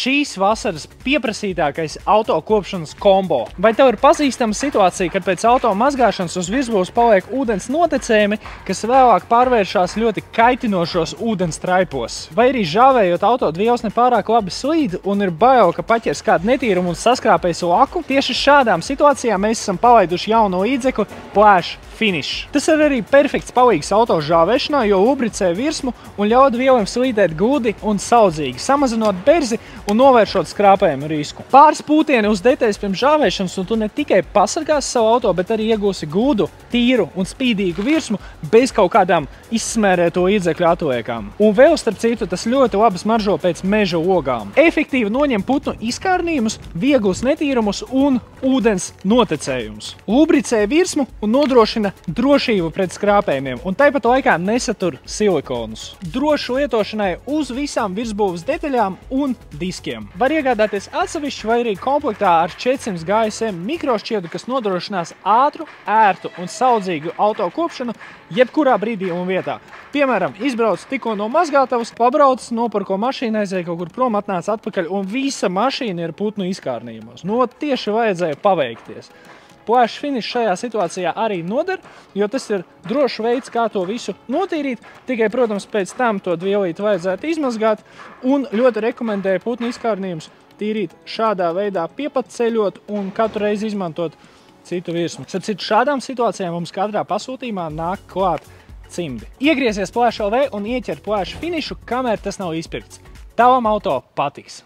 šīs vasaras pieprasītākais auto kopšanas kombo. Vai tev ir pazīstama situācija, kad pēc auto mazgāšanas uz virsbūves paliek ūdens notekējumi, kas vēlāk pārvēršas ļoti kaitinošos ūdens traipos? Vai arī žāvējot auto dvielas nepārāk labi slīd un ir bail, ka paķers kādu netīrumu un saskrāpēs laku? Tieši šādām situācijām mēs esam palaiduši jaunu līdzekli Plash Finish. Tas ir arī perfekts palīgs auto žāvēšanā, jo lubricē virsmu un ļauj vieliem slīdēt gludi un saudzīgi, samazinot berzi un novēršot skrāpējumu risku. Pāris pūtieni uz detaļas pirms žāvēšanas, un tu ne tikai pasargāsi savu auto, bet arī iegūsi gludu, tīru un spīdīgu virsmu bez kaut kādām izsmērēto līdzekļu atliekām. Un vēl, starp citu, tas ļoti labi smaržo pēc meža ogām. Efektīvi noņem putnu izkārnījumus, vieglus netīrumus un ūdens notekējumus. Lubricē virsmu un nodrošina drošību pret skrāpējumiem, un tāpat laikā nesatur silikonus. Drošu lietošanai uz visām virsbūves detaļām un diskiem. Var iegādāties atsevišķi vai arī komplektā ar 400 GSM mikrošķiedu, kas nodrošinās ātru, ērtu un saudzīgu auto kopšanu jebkurā brīdī un vietā. Piemēram, izbrauc tikko no mazgātavas, pabrauc, nopirko mašīnu, aizēja kaut kur prom, atnāc atpakaļ, un visa mašīna ir putnu izkārnījumos. No tieši vajadzēja paveikties. Plash Finish šajā situācijā arī noder, jo tas ir drošs veids, kā to visu notīrīt. Tikai, protams, pēc tam to dvielīti vajadzētu izmazgāt, un ļoti rekomendēju putnu izkārnījumus tīrīt šādā veidā, piepatceļot un katru reizi izmantot citu virsmu. Šādām situācijām mums katrā pasūtījumā nāk klāt cimdi. Iegriezies Plash LV un ieķer Plash Finishu, kamēr tas nav izpirkts. Tavam auto patiks!